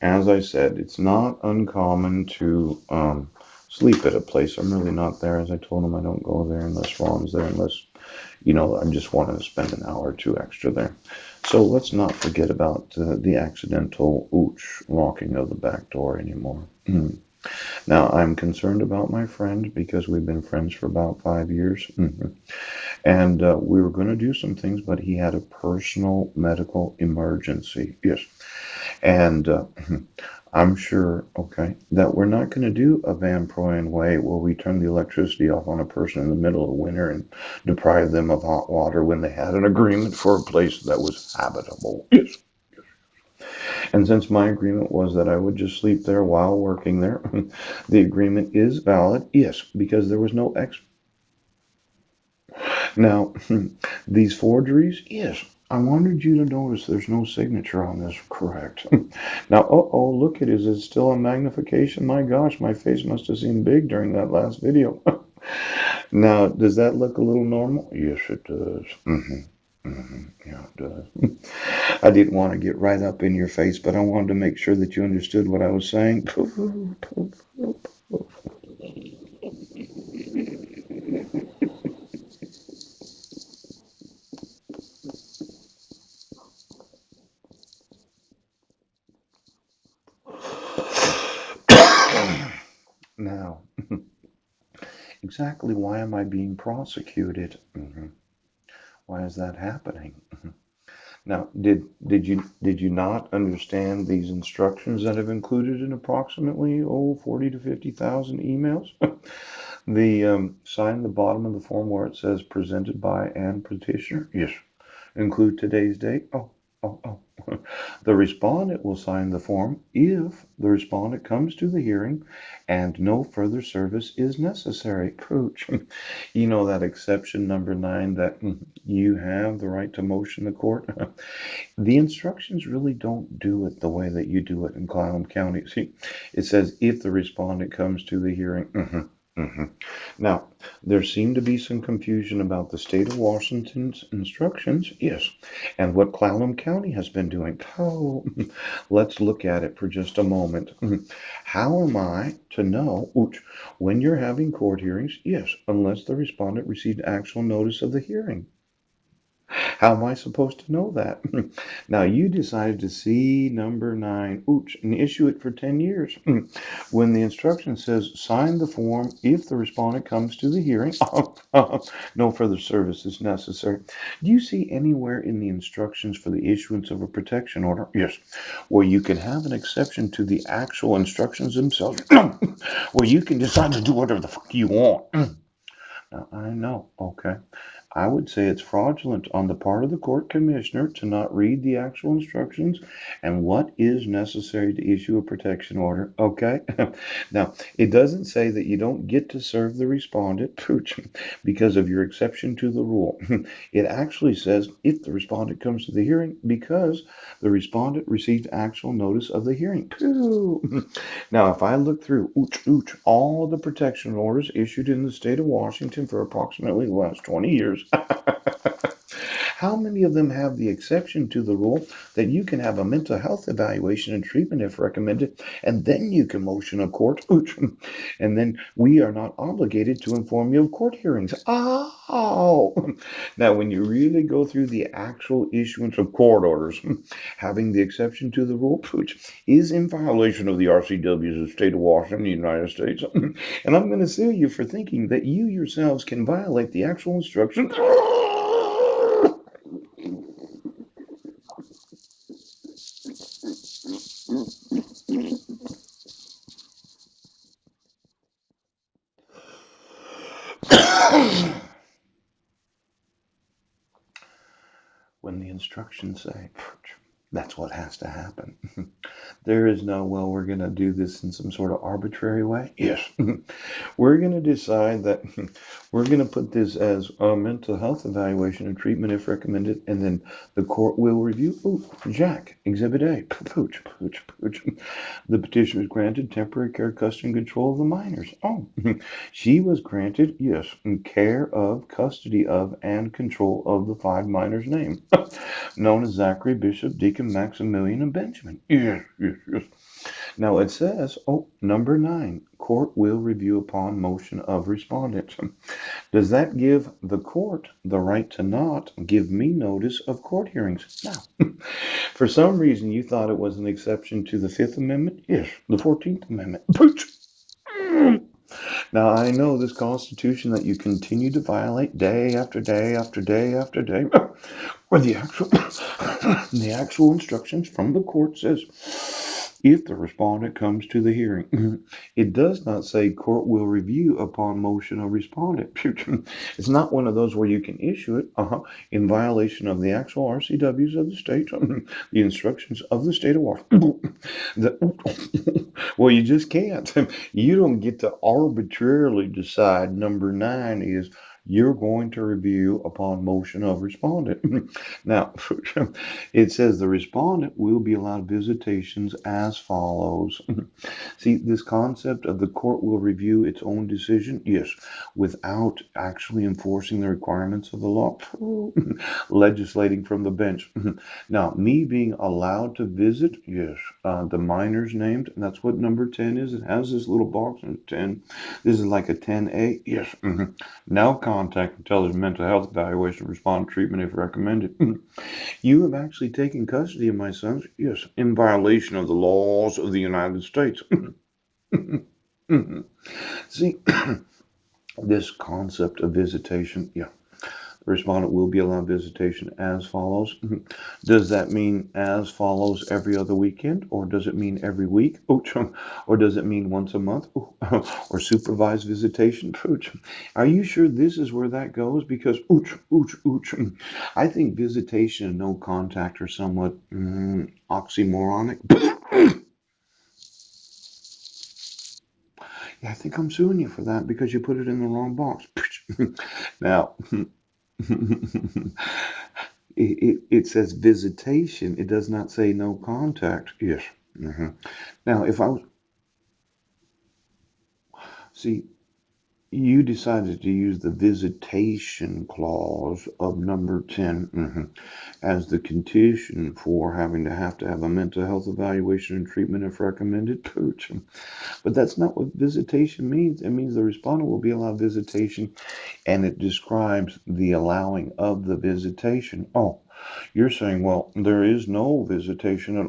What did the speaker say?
As I said, it's not uncommon to sleep at a place. I'm really not there. As I told him, I don't go there unless Ron's there, unless, I just wanted to spend an hour or two extra there. So let's not forget about the accidental ooch locking of the back door anymore. Now, I'm concerned about my friend because we've been friends for about 5 years. And we were going to do some things, but he had a personal medical emergency. Yes. And I'm sure, okay, that we're not going to do a Van Proyen way where we turn the electricity off on a person in the middle of winter and deprive them of hot water when they had an agreement for a place that was habitable. Yes. And since my agreement was that I would just sleep there while working there, the agreement is valid. Yes, because there was no ex. Now, these forgeries, yes, I wanted you to notice there's no signature on this, correct? Now, oh, look, it is still a magnification. My gosh, my face must have seemed big during that last video. Now, does that look a little normal? Yes, it does. Yeah, it does. I didn't want to get right up in your face, but I wanted to make sure that you understood what I was saying. Now, exactly why am I being prosecuted? Why is that happening? Now, did you not understand these instructions that have included in approximately 40 to 50,000 emails? The sign the bottom of the form where it says presented by and petitioner. Yes. Include today's date. Oh. The respondent will sign the form if the respondent comes to the hearing and no further service is necessary. Coach, you know that exception number 9 that you have the right to motion the court. The instructions really don't do it the way that you do it in Clallam County. See, it says if the respondent comes to the hearing. Now, there seemed to be some confusion about the state of Washington's instructions, yes, and what Clallam County has been doing. Oh, let's look at it for just a moment. How am I to know when you're having court hearings? Yes, unless the respondent received actual notice of the hearing. How am I supposed to know that? Now, you decided to see number 9, and issue it for 10 years. When the instruction says sign the form if the respondent comes to the hearing, no further service is necessary. Do you see anywhere in the instructions for the issuance of a protection order? Yes. Where you can have an exception to the actual instructions themselves, where you can decide to do whatever the fuck you want. Now, I know, okay. I would say it's fraudulent on the part of the court commissioner to not read the actual instructions and what is necessary to issue a protection order. Okay. Now, it doesn't say that you don't get to serve the respondent because of your exception to the rule. It actually says if the respondent comes to the hearing because the respondent received actual notice of the hearing. Now, if I look through all the protection orders issued in the state of Washington for approximately the last 20 years, how many of them have the exception to the rule that you can have a mental health evaluation and treatment if recommended, and then you can motion a court, and then we are not obligated to inform you of court hearings? Oh, now when you really go through the actual issuance of court orders, having the exception to the rule, is in violation of the RCWs of the state of Washington, the United States, and I'm going to sue you for thinking that you yourselves can violate the actual instructions. When the instructions say that's what has to happen. There is no, well, we're going to do this in some sort of arbitrary way. Yes. We're going to decide that we're going to put this as a mental health evaluation and treatment if recommended, and then the court will review. Jack, Exhibit A. Pooch. The petitioner is granted temporary care, custody, and control of the minors. Oh, she was granted, yes, care of, custody of, and control of the 5 minors named, known as Zachary Bishop, Deacon Deacon Maximilian and Benjamin. Yes, yes, yes. Now it says, oh, number 9, court will review upon motion of respondent. Does that give the court the right to not give me notice of court hearings? Now, for some reason you thought it was an exception to the Fifth Amendment? Yes, the 14th Amendment. Now, I know this Constitution that you continue to violate day after day after day after day, where the actual instructions from the court says, if the respondent comes to the hearing, it does not say court will review upon motion of respondent. It's not one of those where you can issue it in violation of the actual RCWs of the state, the instructions of the state of Washington. Well, you just can't. You don't get to arbitrarily decide number 9 is you're going to review upon motion of respondent. Now, it says the respondent will be allowed visitations as follows. See, this concept of the court will review its own decision, yes, without actually enforcing the requirements of the law, legislating from the bench. Now, me being allowed to visit, yes, the minors named, and that's what number 10 is. It has this little box in 10. This is like a 10A, yes. Now contact intelligent mental health evaluation, respond treatment if recommended. You have actually taken custody of my sons, yes, in violation of the laws of the United States. See, this concept of visitation, yeah. The respondent will be allowed visitation as follows. Does that mean as follows every other weekend? Or does it mean every week? Or does it mean once a month? Or supervised visitation? Are you sure this is where that goes? Because I think visitation and no contact are somewhat oxymoronic. Yeah, I think I'm suing you for that because you put it in the wrong box. Now, it says visitation. It does not say no contact. Yes. Now, if I was, see, you decided to use the visitation clause of number 10 as the condition for having to have a mental health evaluation and treatment if recommended. But that's not what visitation means. It means the respondent will be allowed visitation, and it describes the allowing of the visitation. Oh, you're saying, well, there is no visitation at